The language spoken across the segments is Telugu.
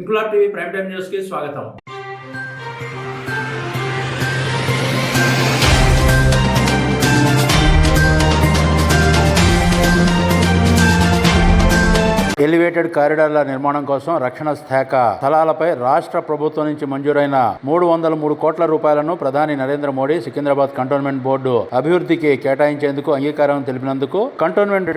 Inquilab TV prime time news కి స్వాగతం. ఎలివేటెడ్ కారిడార్ల నిర్మాణం కోసం రక్షణ శాఖ స్థలాలపై రాష్ట్ర ప్రభుత్వం నుంచి మంజూరైన 303 కోట్ల రూపాయలను ప్రధాని నరేంద్ర మోడీ సికింద్రాబాద్ కంటోన్మెంట్ బోర్డు అభివృద్ధికి కేటాయించేందుకు అంగీకారం తెలిపినందుకు కంటోన్మెంట్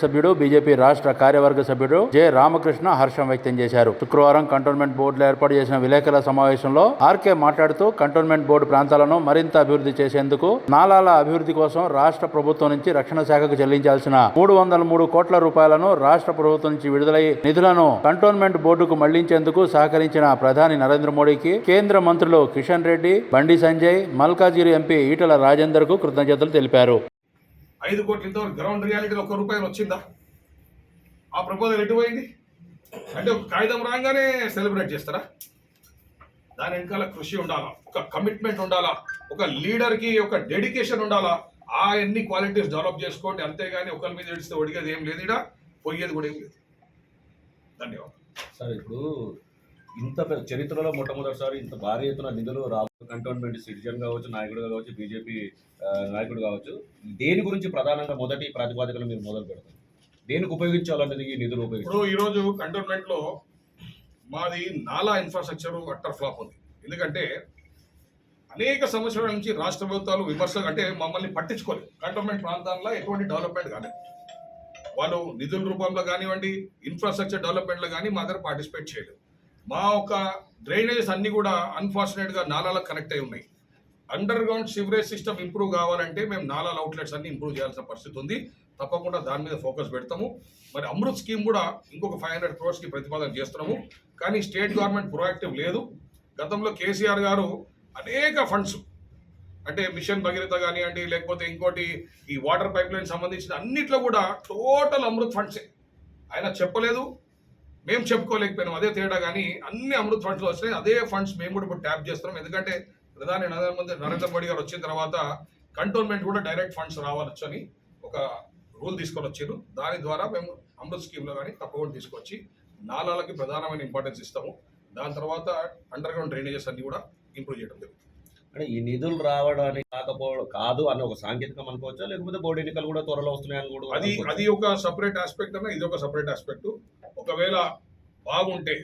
సభ్యుడు బీజేపీ రాష్ట్ర కార్యవర్గ సభ్యుడు జె రామకృష్ణ హర్షం వ్యక్తం చేశారు. శుక్రవారం కంటోన్మెంట్ బోర్డులో ఏర్పాటు చేసిన విలేకరుల సమావేశంలో ఆర్కే మాట్లాడుతూ కంటోన్మెంట్ బోర్డు ప్రాంతాలను మరింత అభివృద్ధి చేసేందుకు నాలాల అభివృద్ధి కోసం రాష్ట్ర ప్రభుత్వం నుంచి రక్షణ శాఖకు చెల్లించాల్సిన 303 కోట్ల రూపాయలను రాష్ట్ర ప్రభుత్వం నుంచి విడుదలై నిధులను కంటోన్మెంట్ బోర్డుకు మళ్లించేందుకు సహకరించిన ప్రధాని నరేంద్ర మోడీకి కేంద్ర మంత్రులు కిషన్ రెడ్డి, బండి సంజయ్, మల్కాజిగిరి ఎంపీ ఈటల రాజేందర్ కు కృతజ్ఞతలు తెలిపారు. 5 కోట్ల ఇంతవరకు గ్రౌండ్ రియాలిటీలో ₹1 వచ్చిందా? ఆ ప్రపోజల్ ఎటు పోయింది? అంటే ఒక కాగితం రాగానే సెలబ్రేట్ చేస్తారా? దాని వెనకాల కృషి ఉండాలా, ఒక కమిట్మెంట్ ఉండాలా, ఒక లీడర్కి ఒక డెడికేషన్ ఉండాలా. ఆ ఎన్ని క్వాలిటీస్ డెవలప్ చేసుకోండి, అంతేగాని ఒకరి మీద ఏడిస్తే ఒడిగేది ఏం లేదు, ఇక్కడ పోయేది కూడా ఏం లేదు. ధన్యవాదాలు సార్. ఇప్పుడు ఇంత చరిత్రలో మొట్టమొదటిసారి ఇంత భారీ ఎత్తున నిధులు కంటోన్మెంట్ సిటిజన్ కావచ్చు, నాయకుడు కావచ్చు, బీజేపీ నాయకుడు కావచ్చు, దేని గురించి ప్రధానంగా మొదటి ప్రాతిపాదికలు మీరు మొదలు పెడతారు? దేనికి ఉపయోగించాలన్నది ఈ నిధులు ఇప్పుడు ఈరోజు కంటోన్మెంట్లో మాది నాలా ఇన్ఫ్రాస్ట్రక్చర్ అట్టర్ ఫ్లాప్ ఉంది. ఎందుకంటే అనేక సంవత్సరాల నుంచి రాష్ట్ర ప్రభుత్వాలు విమర్శలు అంటే మమ్మల్ని పట్టించుకోలేదు. కంటోన్మెంట్ ప్రాంతాల్లో ఎటువంటి డెవలప్మెంట్ కాలేదు. వాళ్ళు నిధుల రూపంలో కానివ్వండి, ఇన్ఫ్రాస్ట్రక్చర్ డెవలప్మెంట్లో కానీ మా దగ్గర పార్టిసిపేట్ చేయలేదు. మా ఒక డ్రైనేజెస్ అన్నీ కూడా అన్ఫార్చునేట్గా నాలాలకు కనెక్ట్ అయి ఉన్నాయి. Under ground sewerage system improve కావాలంటే మేము నాలాల అవుట్లెట్స్ అన్ని ఇంప్రూవ్ చేయాల్సిన పరిస్థితి ఉంది. తప్పకుండా దాని మీద ఫోకస్ పెడతాము. మరి అమృత్ స్కీమ్ కూడా ఇంకొక 500 crores ప్రతిపాదన చేస్తున్నాము. కానీ స్టేట్ గవర్నమెంట్ ప్రొయాక్టివ్ లేదు. గతంలో కేసీఆర్ గారు అనేక ఫండ్స్ అంటే మిషన్ భగీరథ కానివ్వండి, లేకపోతే ఇంకోటి ఈ వాటర్ పైప్ లైన్ సంబంధించిన అన్నిట్లో కూడా టోటల్ అమృత్ ఫండ్సే. ఆయన చెప్పలేదు, మేము చెప్పుకోలేకపోయినాం, అదే తేడా. కానీ అన్ని అమృత్ ఫండ్స్లో వచ్చినాయి. అదే ఫండ్స్ మేము కూడా ఇప్పుడు ట్యాప్ చేస్తున్నాం. ఎందుకంటే ప్రధాని నరేంద్ర మోడీ గారు వచ్చిన తర్వాత కంటోన్మెంట్ కూడా డైరెక్ట్ ఫండ్స్ రావచ్చు అని ఒక రూల్ తీసుకొని వచ్చారు. దాని ద్వారా మేము అమృత్ స్కీమ్లో కానీ తప్పకుండా తీసుకొచ్చి నాలాలకి ప్రధానమైన ఇంపార్టెన్స్ ఇస్తాము. దాని తర్వాత అండర్ గ్రౌండ్ డ్రైనేజెస్ అన్ని కూడా ఇంప్రూవ్ చేయడం జరుగుతుంది. అంటే ఈ నిధులు రావడానికి కాకపోవడం కాదు అన్న ఒక సాంకేతికం అనుకోవచ్చా, లేకపోతే బోర్డు ఎన్నికలు కూడా త్వరలో వస్తున్నాయని కూడా అది ఒక సపరేట్ ఆస్పెక్ట్ అన్న, ఇది ఒక సపరేట్ ఆస్పెక్ట్. ఒకవేళ బాగుంటే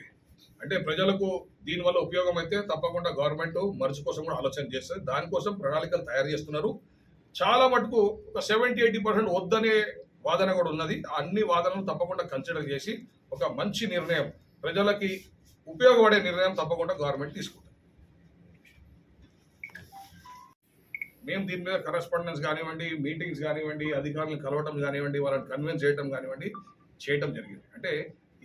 అంటే ప్రజలకు దీనివల్ల ఉపయోగం అయితే తప్పకుండా గవర్నమెంట్ మర్చి కోసం కూడా ఆలోచన చేస్తుంది. దానికోసం ప్రణాళికలు తయారు చేస్తున్నారు. చాలా మటుకు ఒక 70-80% వద్దనే వాదన కూడా ఉన్నది. అన్ని వాదనలు తప్పకుండా కన్సిడర్ చేసి ఒక మంచి నిర్ణయం, ప్రజలకి ఉపయోగపడే నిర్ణయం తప్పకుండా గవర్నమెంట్ తీసుకుంటుంది. మేము దీని మీద కరెస్పాండెన్స్ కానివ్వండి, మీటింగ్స్ కానివ్వండి, అధికారులను కలవటం కానివ్వండి, వాళ్ళని కన్విన్స్ చేయడం కానివ్వండి చేయటం జరిగింది. అంటే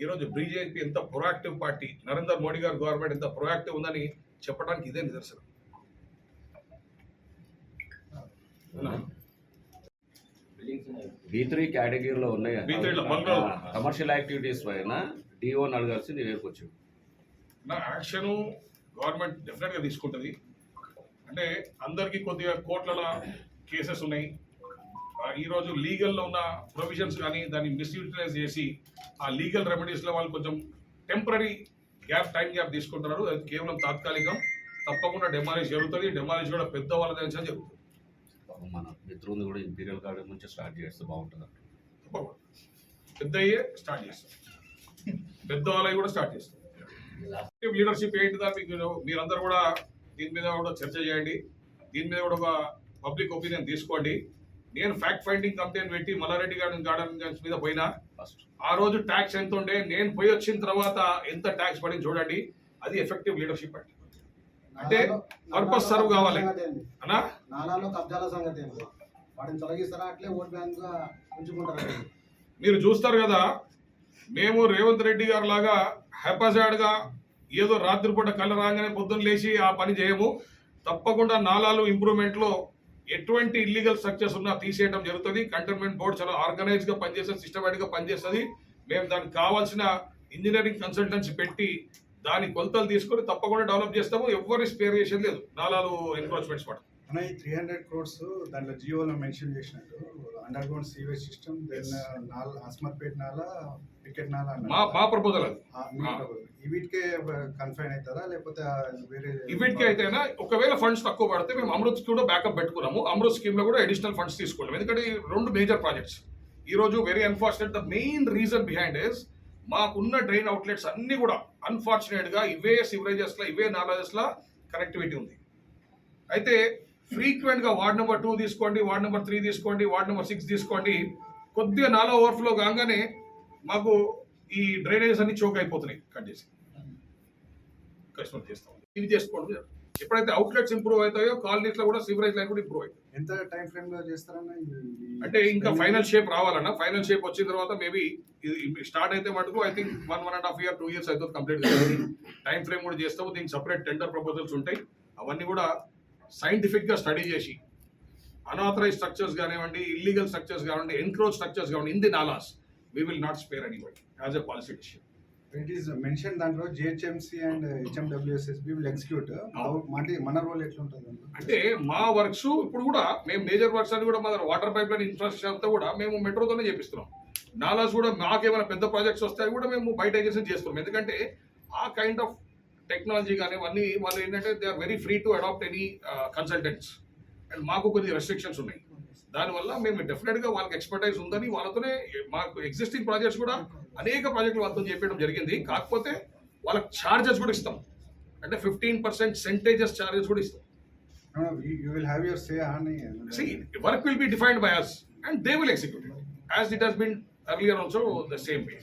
ఈరోజు బీజేపీ ఎంత ప్రొయాక్టివ్ పార్టీ, నరేంద్ర మోడీ గారి గవర్నమెంట్ ఎంత ప్రొయాక్టివ్ ఉందని చెప్పడానికి ఇదే నిదర్శనం. B3 కేటగిరీలో ఉన్నాయి. కమర్షియల్ యాక్టివిటీస్ పైన డిఓని అడగాల్సి నేర్కొచ్చు. నా యాక్షన్ గవర్నమెంట్ డెఫినెట్గా తీసుకుంటుంది. అంటే అందరికీ కొద్దిగా కోట్ల కేసెస్ ఉన్నాయి. ఈరోజు లీగల్లో ఉన్న ప్రొవిజన్స్ కానీ దాన్ని మిస్యూటిలైజ్ చేసి ఆ లీగల్ రెమెడీస్లో వాళ్ళు కొంచెం టెంపరీ టైం గ్యాప్ తీసుకుంటున్నారు. అది కేవలం తాత్కాలికం. తప్పకుండా డెమాలిష్ జరుగుతుంది. డెమాలిష్ కూడా పెద్ద వాళ్ళ దగ్గర జరుగుతుంది. మన మిత్రులు కూడా ఇంపీరియల్ గార్డెన్ నుంచి స్టార్ట్ చేస్తే బాగుంటుంది. తప్పకుండా పెద్దయ్యే స్టార్ట్ చేస్తాం, పెద్ద వాళ్ళవి కూడా స్టార్ట్ చేస్తాం. లీడర్షిప్ ఏంటిదా మీకు మీరందరూ కూడా దీని మీద కూడా చర్చ చేయండి. దీని మీద కూడా ఒక పబ్లిక్ ఒపీనియన్ తీసుకోండి. నేను ఫ్యాక్ట్ ఫైండింగ్ కమిటీ పెట్టి మల్లారెడ్డి గార్డెన్ మీద పోయినా ఆ రోజు ట్యాక్స్ ఎంత ఉండే, నేను పోయి వచ్చిన తర్వాత ఎంత ట్యాక్స్ పడింది చూడండి. అది ఎఫెక్టివ్ లీడర్షిప్ అంటే. అంటే పర్పస్ సర్వ్ కావాలి అన్నా. మీరు చూస్తారు కదా, మేము రేవంత్ రెడ్డి గారు లాగా హ్యాపజాడ్గా ఏదో రాత్రిపూట కళ్ళ రాగానే పొద్దున్న లేచి ఆ పని చేయము. తప్పకుండా నాలాలు ఇంప్రూవ్మెంట్లో ఎటువంటి ఇల్లీగల్ స్ట్రక్చర్స్ ఉన్నా తీసేయడం జరుగుతుంది. కంటోన్మెంట్ బోర్డు చాలా ఆర్గనైజ్గా పనిచేస్తుంది, సిస్టమేటిక్గా పనిచేస్తుంది. మేము దానికి కావాల్సిన ఇంజనీరింగ్ కన్సల్టెన్సీ పెట్టి దాని కొలతలు తీసుకొని తప్పకుండా డెవలప్ చేస్తాము. ఎవరి స్పేర్ చేసేది లేదు నాలాలు ఎన్క్రోచ్మెంట్స్ పట్ల. అన్న ఈ 300 crores దాంట్లో జియోలో మెన్షన్ చేసినట్టు underground sewage system then Asmathpet nala Picket నాలా మా ప్రపోజల్ అది. వీటికే కన్ఫైన్ అవుతారా లేకపోతే వేరే వీటికి అయితేనా ఒకవేళ ఫండ్స్ తక్కువ పడితే మేము అమృత్ కూడా బ్యాకప్ పెట్టుకున్నాము. అమృత్ స్కీమ్ లో కూడా అడిషనల్ ఫండ్స్ తీసుకున్నాం. ఎందుకంటే ఈ 2 మేజర్ ప్రాజెక్ట్స్ ఈ రోజు very unfortunate. The main reason behind is మాకున్న డ్రైన్ అవుట్లెట్స్ అన్ని కూడా అన్ఫార్చునేట్ గా ఇవే సివరేజెస్ లా ఇవే నాలాజెస్ లా కనెక్టివిటీ ఉంది. అయితే ఫ్రీక్వెంట్ గా వార్డ్ నెంబర్ 2 తీసుకోండి, వార్డ్ నెంబర్ 3 తీసుకోండి, వార్డ్ నెంబర్ 6 తీసుకోండి, కొద్దిగా నాలా ఓవర్ఫ్లో కాగానే మాకు ఈ డ్రైనేజెస్ అన్ని చోక్ అయిపోతున్నాయి. కట్ చేసి కస్టమర్ చేస్తాం. ఇది చేసుకోండి. ఎప్పుడైతే అవుట్లెట్స్ ఇంప్రూవ్ అవుతాయో కాలనీస్ లో కూడా సివరేజ్ లైన్ కూడా ఇంప్రూవ్ అవుతాయి. ఎంత టైం ఫ్రేమ్ లో చేస్తారన్న అంటే ఇంకా ఫైనల్ షేప్ రావాలన్నా, ఫైనల్ షేప్ వచ్చిన తర్వాత మేబీ ఇది స్టార్ట్ అయితే మటుకు ఐ థింక్ 1.5 year 2 years అవుతుంది కంప్లీట్ చేయాలి. టైం ఫ్రేమ్ కూడా చేస్తాము. దీనికి సపరేట్ టెండర్ ప్రపోజల్స్ ఉంటాయి. అవన్నీ కూడా సైంటిఫిక్ గా స్టడీ చేసి అన్ఆథరైజ్ స్ట్రక్చర్స్ కానివ్వండి, ఇల్లీగల్ స్ట్రక్చర్స్ కానివ్వండి, ఎన్క్రోచ్ స్ట్రక్చర్స్ కానివ్వండి, in the nalas we will not spare anybody as a policy decision. It is mention దాంట్లో GHMC and HMWSSB will execute మన రోల్ ఎట్లుంటుంది అంటే మా వర్క్స్ ఇప్పుడు కూడా మేము మేజర్ వర్క్స్ అని కూడా మా వాటర్ పైప్ లైన్ ఇన్ఫ్రాస్ట్రక్చర్ అంతా కూడా మేము మెట్రోతోనే చేపిస్తున్నాం. నాలాస్ కూడా మాకేమైనా పెద్ద ప్రాజెక్ట్స్ వస్తాయి కూడా మేము బయట ఏజెన్సీ చేస్తున్నాం. ఎందుకంటే ఆ కైండ్ ఆఫ్ టెక్నాలజీ కానీ అన్నీ వాళ్ళు ఏంటంటే they are very free to adapt any consultants and మాకు కొన్ని రెస్ట్రిక్షన్స్ ఉన్నాయి. దానివల్ల మేము డెఫినెట్గా వాళ్ళకి ఎక్స్పర్టైజ్ ఉందని వాళ్ళతోనే మాకు ఎగ్జిస్టింగ్ ప్రాజెక్ట్స్ కూడా అనేక ప్రాజెక్టులు వాళ్ళతో చెప్పడం జరిగింది. కాకపోతే వాళ్ళకి ఛార్జెస్ కూడా ఇస్తాం. అంటే 15% సెంటేజెస్ ఛార్జెస్ కూడా ఇస్తాం. You will have your say అని work will be defined by us and they will execute it as it has been earlier also the same way.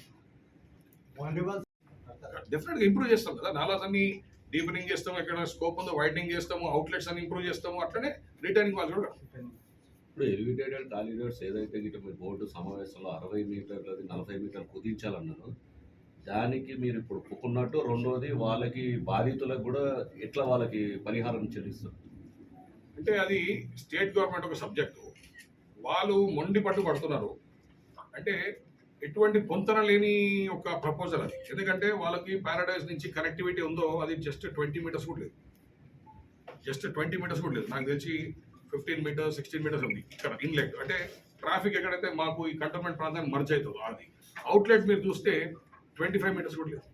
డెఫినెట్గా ఇంప్రూవ్ చేస్తాం కదా. నాలాస్ అన్ని డీపెనింగ్ చేస్తాము, ఎక్కడ స్కోప్ ఉందో వైడనింగ్ చేస్తాము, అవుట్లెట్స్ అన్ని ఇంప్రూవ్ చేస్తాము. అట్లనే రిటర్నింగ్ వాళ్ళు కూడా ఇప్పుడు ఎలివేటెడ్ కారిడార్స్ ఏదైతే గిట్ట మీ బోర్డు సమావేశంలో 60 మీటర్లు 40 మీటర్లు కుదించాలన్నారు, దానికి మీరు ఇప్పుడు ఒప్పుకున్నట్టు రెండోది వాళ్ళకి బాధితులకు కూడా ఎట్లా వాళ్ళకి పరిహారం చెల్లిస్తారు? అంటే అది స్టేట్ గవర్నమెంట్ ఒక సబ్జెక్టు. వాళ్ళు మొండి పట్టు పడుతున్నారు. అంటే ఎటువంటి పొంతన లేని ఒక ప్రపోజల్ అది. ఎందుకంటే వాళ్ళకి ప్యారడైజ్ నుంచి కనెక్టివిటీ ఉందో అది జస్ట్ 20 మీటర్స్ కూడా లేదు. జస్ట్ 20 మీటర్స్ కూడా లేదు. నాకు తెలిసి 15 మీటర్స్ 16 మీటర్స్ ఉంది ఇక్కడ ఇన్లెట్. అంటే ట్రాఫిక్ ఎక్కడైతే మాకు ఈ కంటోన్మెంట్ ప్రాంతాన్ని మర్జ్ అవుతుందో అది అవుట్లెట్ మీరు చూస్తే 25 మీటర్స్ కూడా లేదు.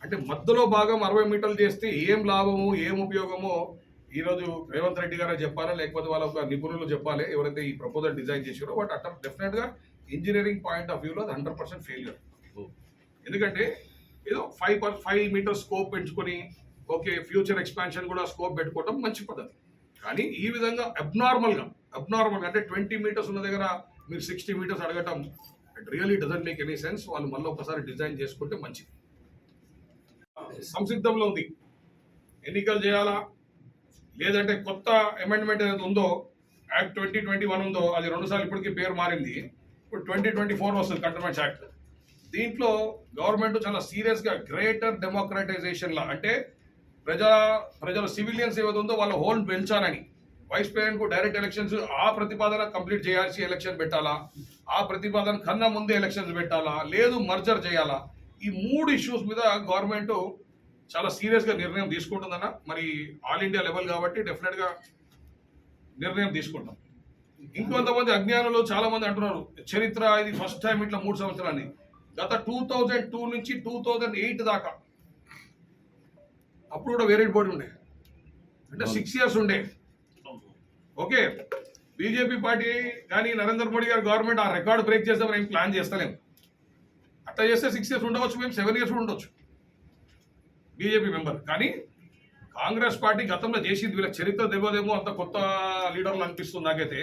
అంటే మధ్యలో భాగం 60 మీటర్లు చేస్తే ఏం లాభము ఏం ఉపయోగమో ఈరోజు రేవంత్ రెడ్డి గారే చెప్పాలా, లేకపోతే వాళ్ళ ఒక నిపుణులు చెప్పాలి ఎవరైతే ఈ ప్రపోజల్ డిజైన్ చేసారో. బట్ అట్లా డెఫినెట్గా ఇంజనీరింగ్ పాయింట్ ఆఫ్ వ్యూలో అది 100% ఫెయిల్యూర్. ఎందుకంటే ఏదో 5 మీటర్స్ స్కోప్ పెంచుకొని ఓకే ఫ్యూచర్ ఎక్స్పాన్షన్ కూడా స్కోప్ పెట్టుకోవడం మంచి పద్ధతి. కానీ ఈ విధంగా అబ్నార్మల్గా అంటే 20 మీటర్స్ ఉన్న దగ్గర మీరు 60 మీటర్స్ అడగటం it really doesn't make any sense. వాళ్ళు మళ్ళీ ఒకసారి డిజైన్ చేసుకుంటే మంచిది. సంసిద్ధంలో ఉంది. ఎన్నికలు చేయాలా లేదంటే కొత్త అమెండ్మెంట్ ఏదైతే ఉందో యాక్ట్ 2021 ఉందో అది 2 సార్లు ఇప్పటికీ పేరు మారింది. ఇప్పుడు 2024 వస్తుంది కంటోన్మెంట్స్ యాక్ట్. దీంట్లో గవర్నమెంట్ చాలా సీరియస్గా గ్రేటర్ డెమోక్రటైజేషన్ లా అంటే ప్రజల సివిలియన్స్ ఏదైతే ఉందో వాళ్ళ హోల్ పెంచాలని, వైస్ ప్రెసిడెంట్ కు డైరెక్ట్ ఎలక్షన్స్ ఆ ప్రతిపాదన కంప్లీట్ చేయాల్సి ఎలక్షన్ పెట్టాలా, ఆ ప్రతిపాదన కన్నా ముందే ఎలక్షన్స్ పెట్టాలా, లేదు మర్జర్ చేయాలా, ఈ 3 ఇష్యూస్ మీద గవర్నమెంట్ చాలా సీరియస్గా నిర్ణయం తీసుకుంటుందన్న. మరి ఆల్ ఇండియా లెవెల్ కాబట్టి డెఫినెట్గా నిర్ణయం తీసుకుంటాం. ఇంకొంతమంది అజ్ఞానులు చాలా మంది అంటున్నారు చరిత్ర ఇది ఫస్ట్ టైం ఇట్లా 3 సంవత్సరాలని. గత 2002 నుంచి 2008 దాకా అప్పుడు కూడా వేరే బోర్డు ఉండే, అంటే 6 years ఉండే. ఓకే బీజేపీ పార్టీ కానీ నరేంద్ర మోడీ గారి గవర్నమెంట్ ఆ రికార్డు బ్రేక్ చేస్తామని ఏం ప్లాన్ చేస్తలేము. అట్లా చేస్తే 6 years ఉండవచ్చు, మేము 7 years ఉండొచ్చు బీజేపీ మెంబర్. కానీ కాంగ్రెస్ పార్టీ గతంలో చేసింది వీళ్ళ చరిత్ర తెలియదేమో, అంత కొత్త లీడర్లు అనిపిస్తుంది నాకైతే.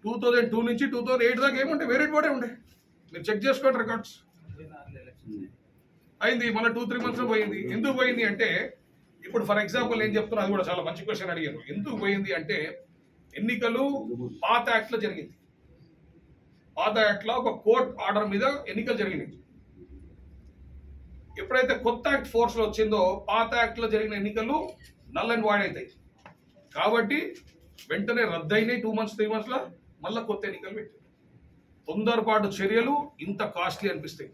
2002 నుంచి 2008 దాకా ఏముంటే వేరే బోర్డే ఉండే. మీరు చెక్ చేసుకోండి రికార్డ్స్. అయింది మన 2-3 months పోయింది. ఎందుకు పోయింది అంటే ఇప్పుడు ఫర్ ఎగ్జాంపుల్ నేను చెప్తున్నా, అది కూడా చాలా మంచి క్వశ్చన్ అడిగారు. ఎందుకు పోయింది అంటే ఎన్నికలు పాత యాక్ట్లో జరిగింది. పాత యాక్ట్లో ఒక కోర్ట్ ఆర్డర్ మీద ఎన్నికలు జరిగినాయి. ఎప్పుడైతే కొత్త యాక్ట్ ఫోర్స్లో వచ్చిందో పాత యాక్ట్లో జరిగిన ఎన్నికలు నల్ అండ్ వాయిడ్ అవుతాయి. కాబట్టి వెంటనే రద్దయినాయి. 2 months 3 monthsలో మళ్ళీ కొత్త ఎన్నికలు పెట్టారు. తొందరపాటు చర్యలు ఇంత కాస్ట్లీ అనిపిస్తాయి.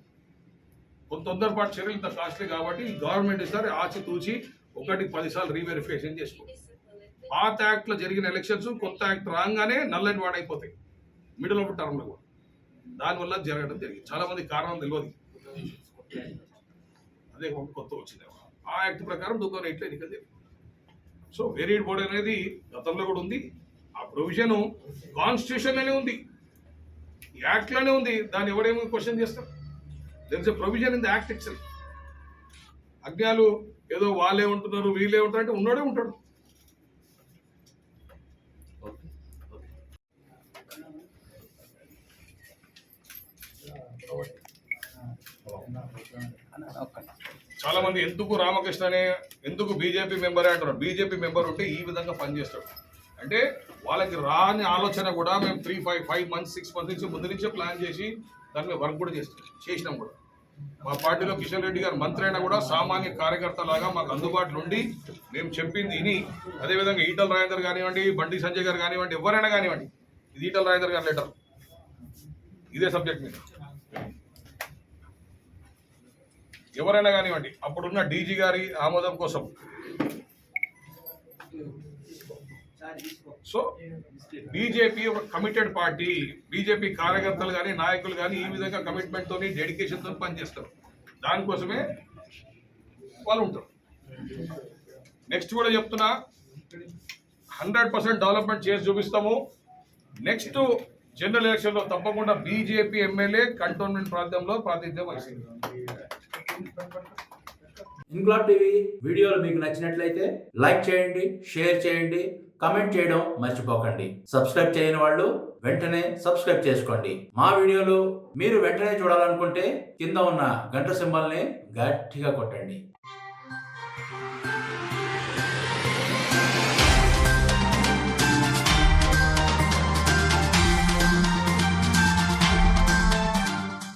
కొంత తొందరపాటు చర్యలు ఇంత కాస్ట్లీ కాబట్టి గవర్నమెంట్ ఈసారి ఆచితూచి 1-10 సార్లు రీవెరిఫికేషన్ చేసుకో. పాత యాక్ట్లో జరిగిన ఎలక్షన్స్ కొత్త యాక్ట్ రాగానే నల్ అండ్ వాడ్ అయిపోతాయి మిడిల్ ఆఫ్ టర్మ్లో కూడా. దానివల్ల జరగడం జరిగింది. చాలా మంది కారణం తెలియదు. అదే కొత్త వచ్చింది ఆ యాక్ట్ ప్రకారం 2008లో ఎన్నికలు జరిగింది. సో వేరియడ్ బోర్డ్ అనేది గతంలో కూడా ఉంది. ఆ ప్రొవిజన్ కాన్స్టిట్యూషన్లోనే ఉంది, యాక్ట్లోనే ఉంది. దాన్ని ఎవడేమో క్వశ్చన్ చేస్తారు. There is a provision in the act itself. అజ్ఞాలు ఏదో వాళ్ళే ఉంటున్నారు వీళ్ళే ఉంటారు అంటే ఉన్నాడే ఉంటాడు. చాలా మంది ఎందుకు రామకృష్ణ అనే ఎందుకు బీజేపీ మెంబరే అంటారు. బీజేపీ మెంబర్ ఉంటే ఈ విధంగా పనిచేస్తాడు అంటే వాళ్ళకి రాని ఆలోచన కూడా మేము 3-5 months 6 months నుంచి ముందు నుంచే ప్లాన్ చేసి దాని మీద వర్క్ కూడా చేసినాం కూడా. మా పార్టీలో కిషన్ రెడ్డి గారు మంత్రి అయినా కూడా సామాన్య కార్యకర్త లాగా మాకు అందుబాటులో ఉండి మేము చెప్పింది విని, అదేవిధంగా ఈటల రాజేందర్ కానివ్వండి, బండి సంజయ్ గారు కానివ్వండి, ఎవరైనా కానివ్వండి, ఇది ఈటల రాజేందర్ గారి లెటర్ ఇదే సబ్జెక్ట్ మీద ఎవరైనా కానివ్వండి, అప్పుడున్న డీజీ గారి ఆమోదం కోసం. సో బీజేపీ ఒక కమిటెడ్ పార్టీ. బీజేపీ కార్యకర్తలు కానీ నాయకులు కానీ ఈ విధంగా కమిట్మెంట్ తోని డెడికేషన్ తో పనిచేస్తారు. దానికోసమే వాళ్ళు ఉంటారు. నెక్స్ట్ కూడా చెప్తున్నా 100% డెవలప్మెంట్ చేసి చూపిస్తాము. నెక్స్ట్ జనరల్ ఎలక్షన్ లో తప్పకుండా బీజేపీ ఎమ్మెల్యే కంటోన్మెంట్ ప్రాంతంలో ప్రాతినిధ్యం వహిస్తుంది. ఇన్క్లాబ్ టీవీ వీడియోలు మీకు నచ్చినట్లయితే లైక్ చేయండి, షేర్ చేయండి, కమెంట్ చేయడం మర్చిపోకండి. సబ్స్క్రైబ్ చేయని వాళ్ళు వెంటనే సబ్స్క్రైబ్ చేసుకోండి. మా వీడియోలు మీరు వెంటనే చూడాలనుకుంటే కింద ఉన్న గంట సింబల్ని గట్టిగా కొట్టండి.